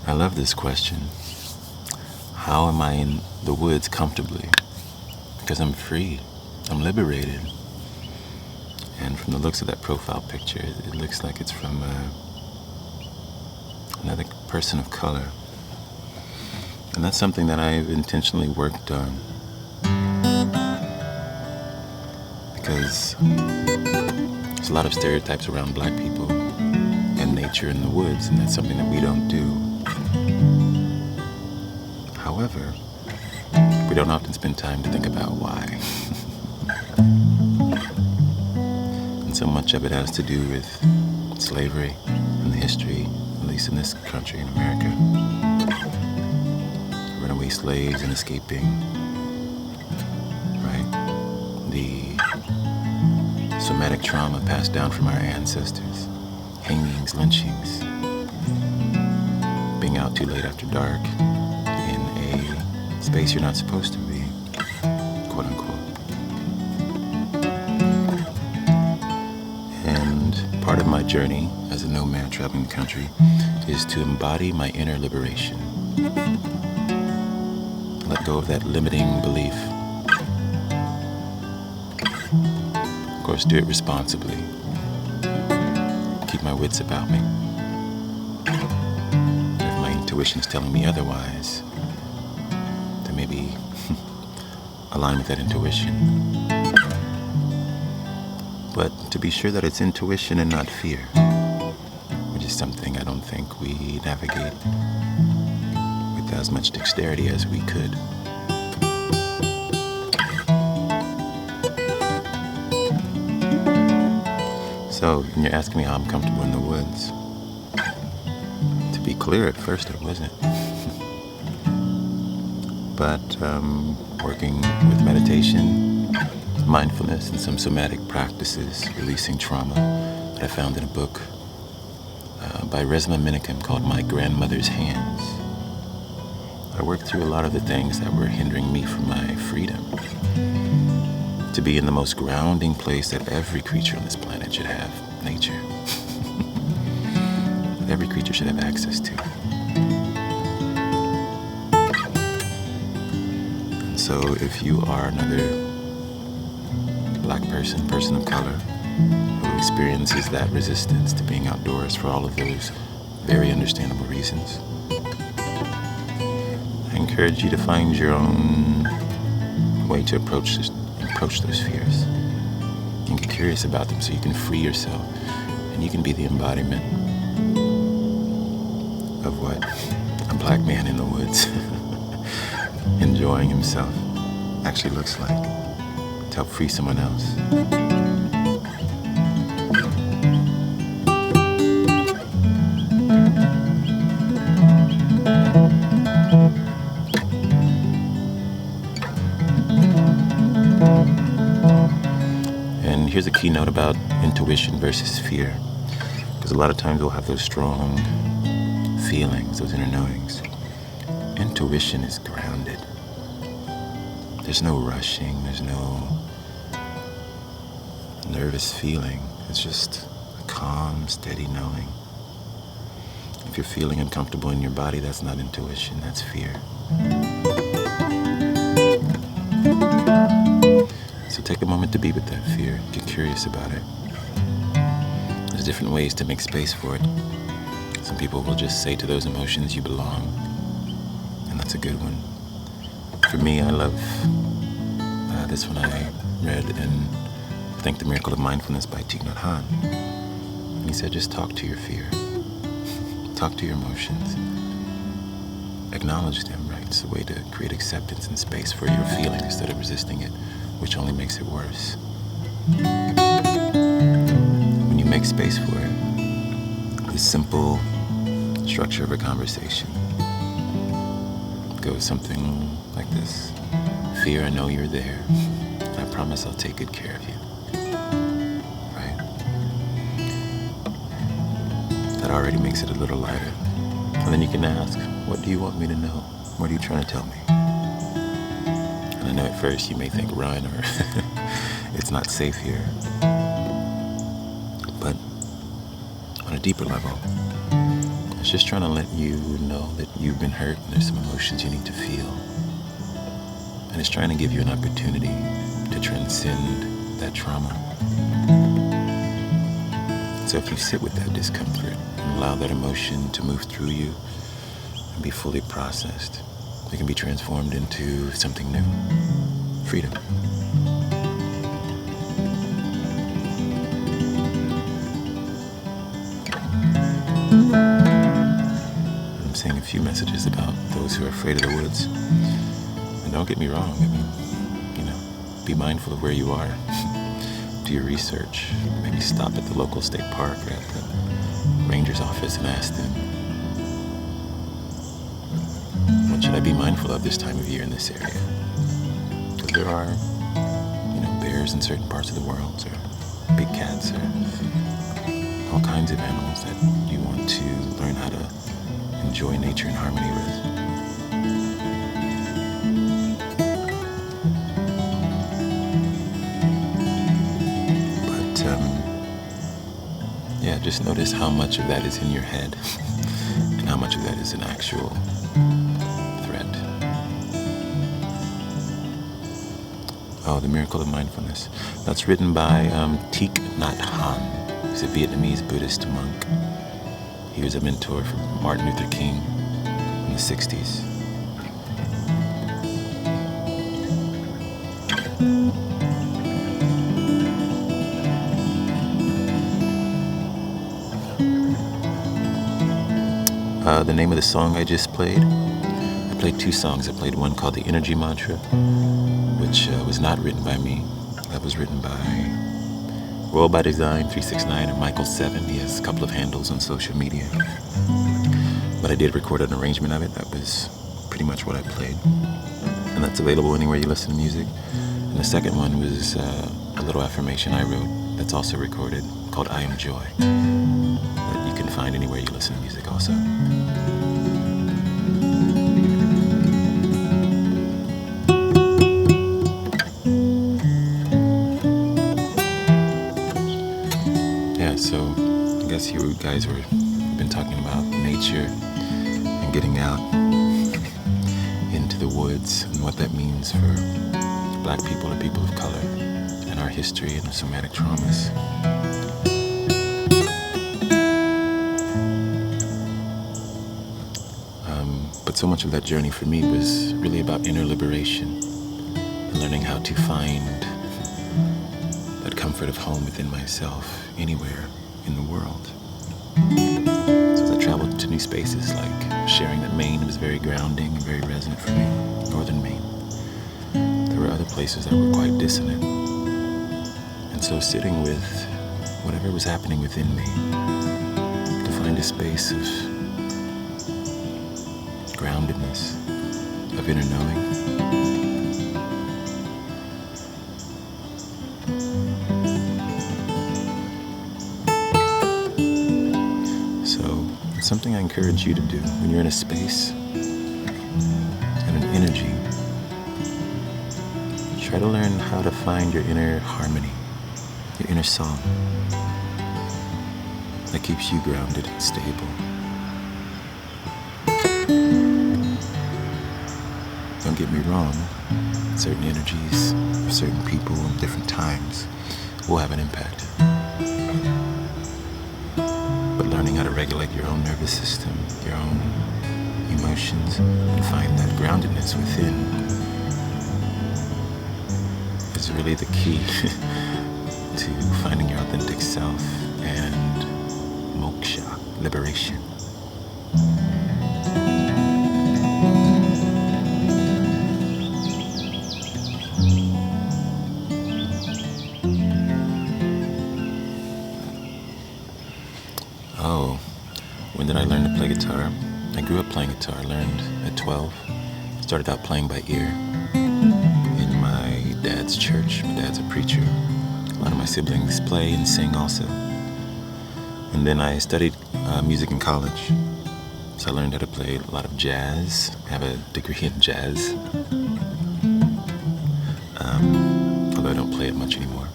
I love this question. How am I in the woods comfortably? Because I'm free. I'm liberated. And from the looks of that profile picture, it looks like it's from another person of color. And that's something that I've intentionally worked on. Because there's a lot of stereotypes around black people and nature in the woods, and that's something that we don't do. However, we don't often spend time to think about why. And so much of it has to do with slavery and the history, at least in this country, in America. Runaway slaves and escaping, right? The somatic trauma passed down from our ancestors. Hangings, lynchings, being out too late after dark in a space you're not supposed to be, quote unquote. And part of my journey as a nomad traveling the country is to embody my inner liberation. Let go of that limiting belief. Of course, do it responsibly. Keep my wits about me. If my intuition is telling me otherwise, then maybe align with that intuition. But to be sure that it's intuition and not fear, which is something I don't think we navigate with as much dexterity as we could. So, when you're asking me how I'm comfortable in the woods, to be clear, at first I wasn't. But working with meditation, mindfulness, and some somatic practices, releasing trauma that I found in a book by Resma Minikim called My Grandmother's Hands. I worked through a lot of the things that were hindering me from my freedom. To be in the most grounding place that every creature on this planet should have, nature. Every creature should have access to. And so if you are another black person of color, who experiences that resistance to being outdoors for all of those very understandable reasons, I encourage you to find your own way to approach those fears and get curious about them so you can free yourself and you can be the embodiment of what a black man in the woods enjoying himself actually looks like to help free someone else. Here's a keynote about intuition versus fear, because a lot of times we'll have those strong feelings, those inner knowings. Intuition is grounded. There's no rushing, there's no nervous feeling. It's just a calm, steady knowing. If you're feeling uncomfortable in your body, that's not intuition, that's fear. So take a moment to be with that fear. Get curious about it. There's different ways to make space for it. Some people will just say to those emotions, you belong. And that's a good one. For me, I love this one I read in I think The Miracle of Mindfulness by Thich Nhat Hanh. And he said, just talk to your fear. Talk to your emotions. Acknowledge them, right? It's a way to create acceptance and space for your feeling instead of resisting it, which only makes it worse. When you make space for it, the simple structure of a conversation goes something like this. Fear, I know you're there. I promise I'll take good care of you. Right? That already makes it a little lighter. And then you can ask, what do you want me to know? What are you trying to tell me? And I know at first you may think run or it's not safe here. But on a deeper level, It's just trying to let you know that you've been hurt and there's some emotions you need to feel. And it's trying to give you an opportunity to transcend that trauma. So if you sit with that discomfort and allow that emotion to move through you and be fully processed, it can be transformed into something new. Freedom. I'm saying a few messages about those who are afraid of the woods. And don't get me wrong, be mindful of where you are. Do your research. Maybe stop at the local state park or at the ranger's office and ask them, what should I be mindful of this time of year in this area? Because there are, bears in certain parts of the world, or big cats, or all kinds of animals that you want to learn how to enjoy nature in harmony with. Just notice how much of that is in your head and how much of that is an actual threat. Oh, The Miracle of Mindfulness. That's written by Thich Nhat Hanh. He's a Vietnamese Buddhist monk. He was a mentor for Martin Luther King in the 60s. The name of the song I just played, I played two songs. I played one called The Energy Mantra, which was not written by me. That was written by Royal by Design 369 or Michael 7. He has a couple of handles on social media. But I did record an arrangement of it. That was pretty much what I played. And that's available anywhere you listen to music. And the second one was a little affirmation I wrote that's also recorded called I Am Joy. That you can find anywhere you listen to music also. So I guess you guys have been talking about nature and getting out into the woods and what that means for Black people or people of color and our history and the somatic traumas. But so much of that journey for me was really about inner liberation and learning how to find that comfort of home within myself anywhere in the world. So as I traveled to new spaces, like sharing that Maine was very grounding and very resonant for me, northern Maine. There were other places that were quite dissonant. And so sitting with whatever was happening within me to find a space of groundedness, of inner knowing. Something I encourage you to do when you're in a space and an energy. Try to learn how to find your inner harmony, your inner song that keeps you grounded and stable. Don't get me wrong, certain energies, certain people, different times will have an impact. Learning how to regulate your own nervous system, your own emotions, and find that groundedness within is really the key to finding your authentic self and moksha, liberation. When did I learn to play guitar? I grew up playing guitar. I learned at 12. Started out playing by ear in my dad's church. My dad's a preacher. A lot of my siblings play and sing also. And then I studied music in college. So I learned how to play a lot of jazz. I have a degree in jazz. Although I don't play it much anymore.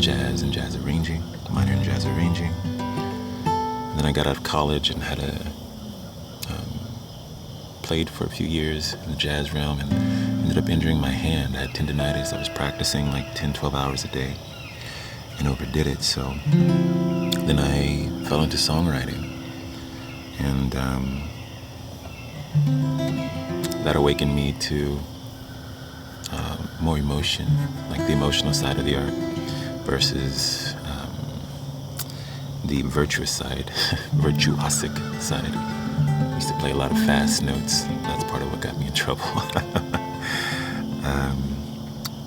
Jazz and jazz arranging, minor in jazz arranging. And then I got out of college and had played for a few years in the jazz realm and ended up injuring my hand. I had tendonitis. I was practicing like 10, 12 hours a day and overdid it. So then I fell into songwriting. And that awakened me to more emotion, like the emotional side of the art versus the virtuous side, virtuosic side. I used to play a lot of fast notes. That's part of what got me in trouble.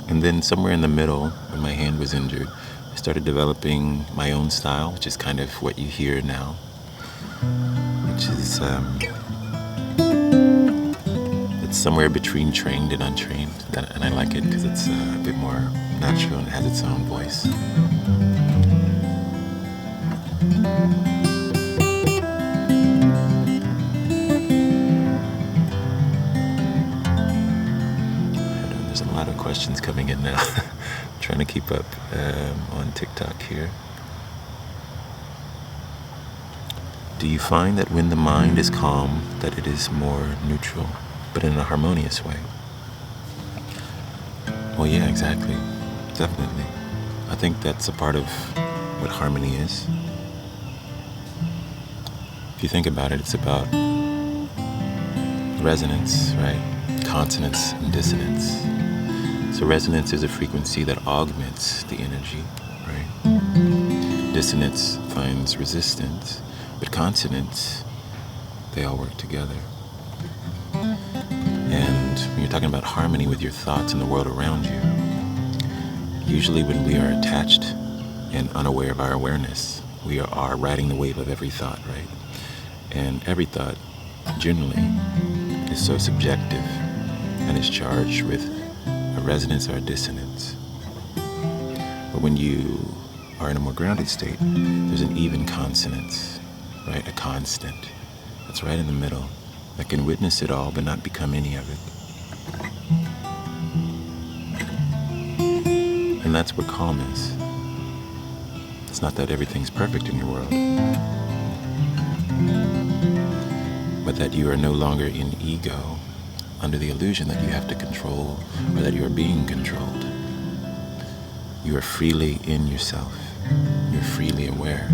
And then somewhere in the middle, when my hand was injured, I started developing my own style, which is kind of what you hear now, which is it's somewhere between trained and untrained, and I like it because it's a bit more natural and it has its own voice. There's a lot of questions coming in now. I'm trying to keep up on TikTok here. Do you find that when the mind is calm, that it is more neutral, but in a harmonious way? Well, yeah, exactly. Definitely. I think that's a part of what harmony is. If you think about it, it's about resonance, right? Consonance and dissonance. So resonance is a frequency that augments the energy, right? Dissonance finds resistance, but consonance, they all work together. And when you're talking about harmony with your thoughts and the world around you, usually when we are attached and unaware of our awareness, we are riding the wave of every thought, right? And every thought generally is so subjective and is charged with a resonance or a dissonance. But when you are in a more grounded state, there's an even consonance, right? A constant that's right in the middle that can witness it all but not become any of it. And that's where calm is. It's not that everything's perfect in your world, but that you are no longer in ego under the illusion that you have to control or that you are being controlled. You are freely in yourself. You're freely aware.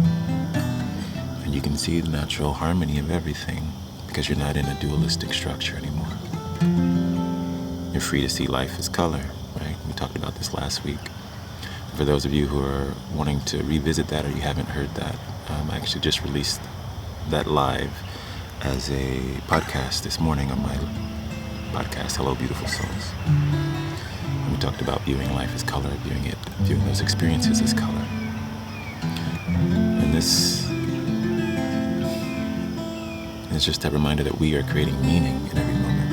And you can see the natural harmony of everything because you're not in a dualistic structure anymore. You're free to see life as color, right? We talked about this last week. For those of you who are wanting to revisit that or you haven't heard that, I actually just released that live as a podcast this morning on my podcast, Hello Beautiful Souls. And we talked about viewing life as color, viewing those experiences as color. And this is just a reminder that we are creating meaning in every moment.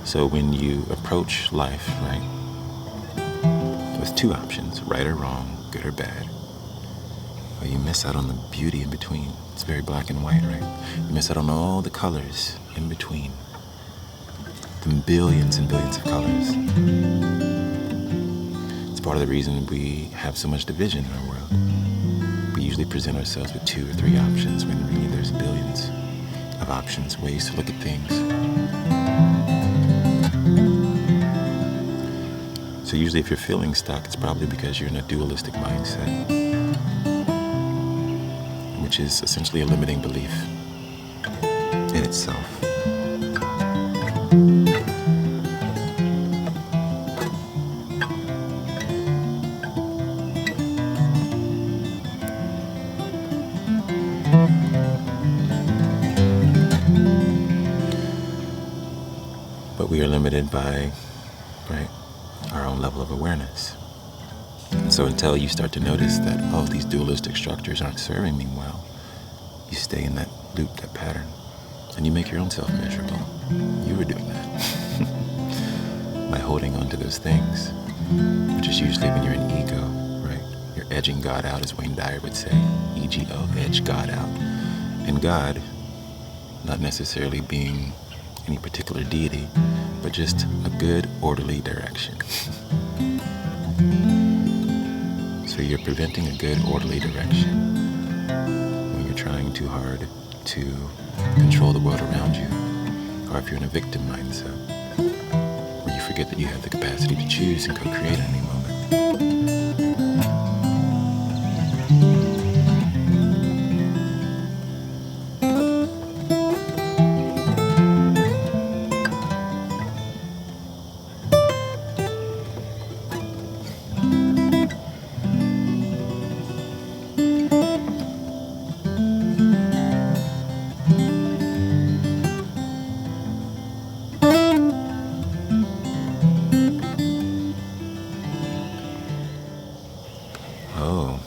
So when you approach life, right, with two options, right or wrong, good or bad, well, you miss out on the beauty in between. It's very black and white, right? You miss out on all the colors in between. The billions and billions of colors. It's part of the reason we have so much division in our world. We usually present ourselves with 2 or 3 options when really there's billions of options, ways to look at things. So usually if you're feeling stuck, it's probably because you're in a dualistic mindset, which is essentially a limiting belief in itself. But we are limited by, right, our own level of awareness. And so until you start to notice that, oh, these dualistic structures aren't serving me well, you stay in that loop, that pattern, and you make your own self miserable. You were doing that by holding on to those things, which is usually when you're in ego, right? You're edging God out, as Wayne Dyer would say, EGO, edge God out. And God, not necessarily being any particular deity, but just a good, orderly direction. So you're preventing a good, orderly direction. too hard to control the world around you, or if you're in a victim mindset, where you forget that you have the capacity to choose and co-create at any moment.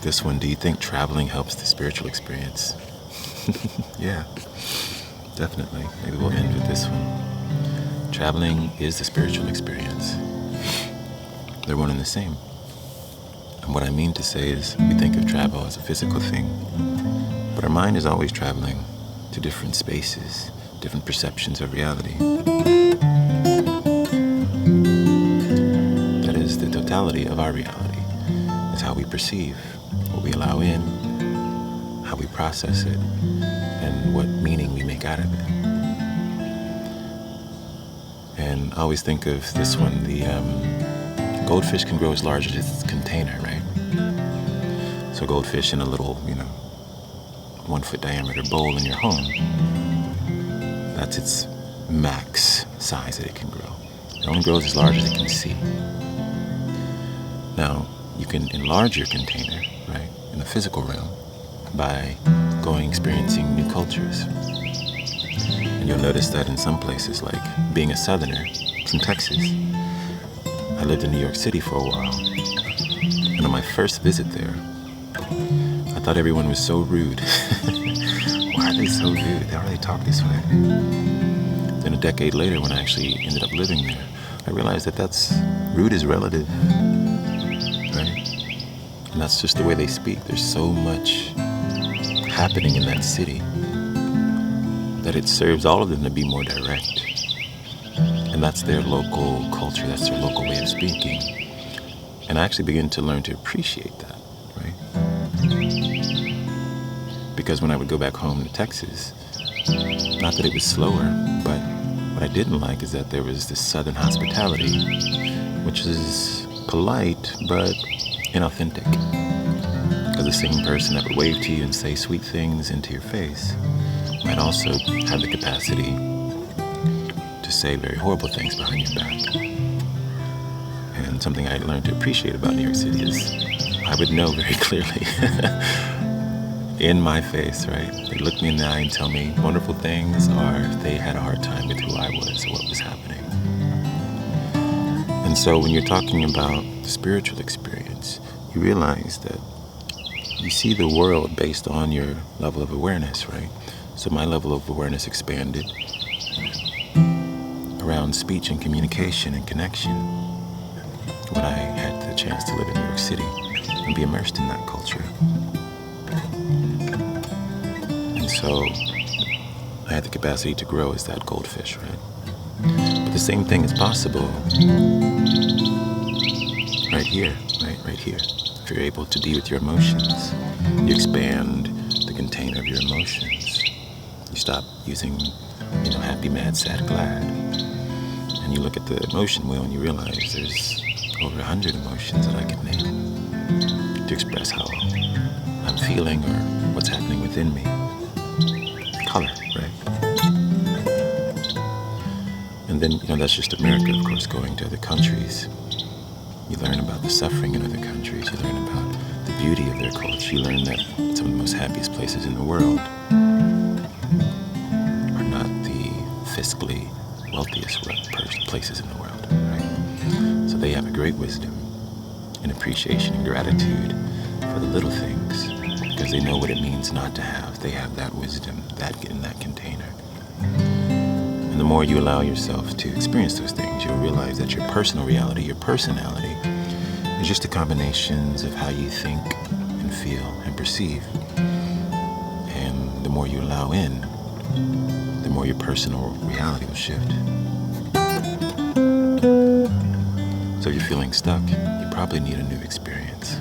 This one, do you think traveling helps the spiritual experience? Yeah, definitely. Maybe we'll end with this one. Traveling is the spiritual experience. They're one and the same. And what I mean to say is we think of travel as a physical thing, but our mind is always traveling to different spaces, different perceptions of reality. That is the totality of our reality. It's how we perceive, what we allow in, how we process it, and what meaning we make out of it. And I always think of this one, the goldfish can grow as large as its container, right? So goldfish in a little, 1 foot diameter bowl in your home, that's its max size that it can grow. It only grows as large as it can see. Now, you can enlarge your container, right, in the physical realm by experiencing new cultures. And you'll notice that in some places, like being a southerner from Texas, I lived in New York City for a while. And on my first visit there, I thought everyone was so rude. Why are they so rude? Why do they talk this way? Then a decade later, when I actually ended up living there, I realized that rude is relative. Right? And that's just the way they speak. There's so much happening in that city that it serves all of them to be more direct. And that's their local culture, that's their local way of speaking. And I actually began to learn to appreciate that, right? Because when I would go back home to Texas, not that it was slower, but what I didn't like is that there was this southern hospitality, which is polite, but inauthentic. Because the same person that would wave to you and say sweet things into your face might also have the capacity to say very horrible things behind your back. And something I learned to appreciate about New York City is I would know very clearly in my face, right? They'd look me in the eye and tell me wonderful things, or if they had a hard time with who I was or what was happening. And so when you're talking about the spiritual experience, you realize that you see the world based on your level of awareness, right? So my level of awareness expanded around speech and communication and connection when I had the chance to live in New York City and be immersed in that culture. And so I had the capacity to grow as that goldfish, right? But the same thing is possible right here, right here. If you're able to be with your emotions, you expand the container of your emotions. You stop using, happy, mad, sad, glad. And you look at the emotion wheel and you realize there's over 100 emotions that I can name to express how I'm feeling or what's happening within me. Color, right? And then, that's just America, of course, going to other countries. You learn about the suffering in other countries. You learn about the beauty of their culture. You learn that some of the most happiest places in the world are not the fiscally wealthiest places in the world, right? So they have a great wisdom and appreciation and gratitude for the little things because they know what it means not to have. They have that wisdom in that container. And the more you allow yourself to experience those things, you'll realize that your personal reality, your personality, is just a combination of how you think and feel and perceive. And the more you allow in, the more your personal reality will shift. So if you're feeling stuck, you probably need a new experience.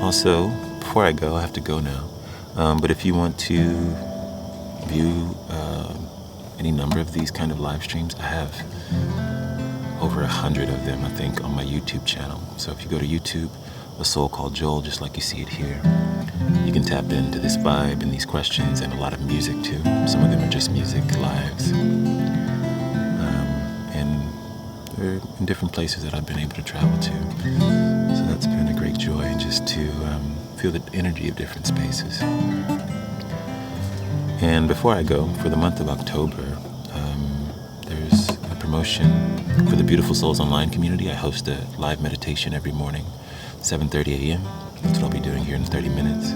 Also, before I go, I have to go now. But if you want to view any number of these kind of live streams, I have over 100 of them, I think, on my YouTube channel. So if you go to YouTube, A Soul Called Joel, just like you see it here, you can tap into this vibe and these questions and a lot of music too. Some of them are just music lives. And they're in different places that I've been able to travel to. So that's been a great joy, and just to feel the energy of different spaces. And before I go, for the month of October, there's a promotion for the Beautiful Souls Online community. I host a live meditation every morning, 7:30 a.m. That's what I'll be doing here in 30 minutes.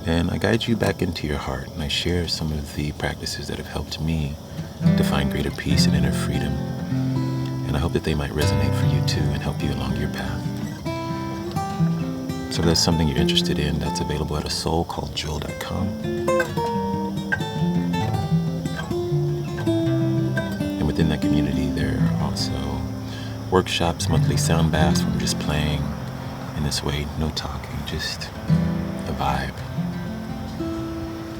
And I guide you back into your heart, and I share some of the practices that have helped me to find greater peace and inner freedom. And I hope that they might resonate for you too and help you along your path. So if that's something you're interested in, that's available at asoulcalledjoel.com. And within that community, there are also workshops, monthly sound baths where I'm just playing in this way, no talking, just a vibe.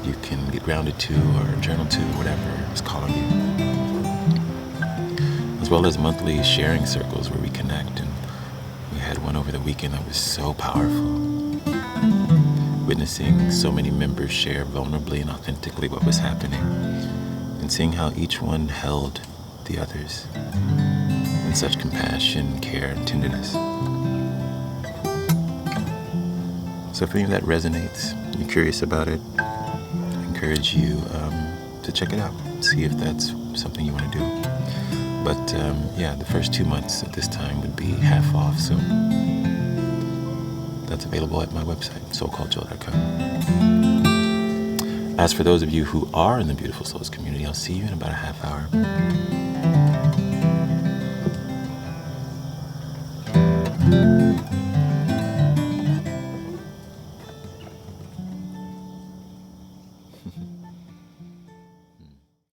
You can get grounded to or journal to, whatever is calling you. As well as monthly sharing circles where we connect. And we had one over the weekend that was so powerful. Witnessing so many members share vulnerably and authentically what was happening, and seeing how each one held the others in such compassion, care, and tenderness. So if any of that resonates, you're curious about it, I encourage you to check it out, see if that's something you want to do. But the first 2 months at this time would be half off, so that's available at my website, asoulcalledjoel.com. As for those of you who are in the Beautiful Souls community, I'll see you in about a half hour.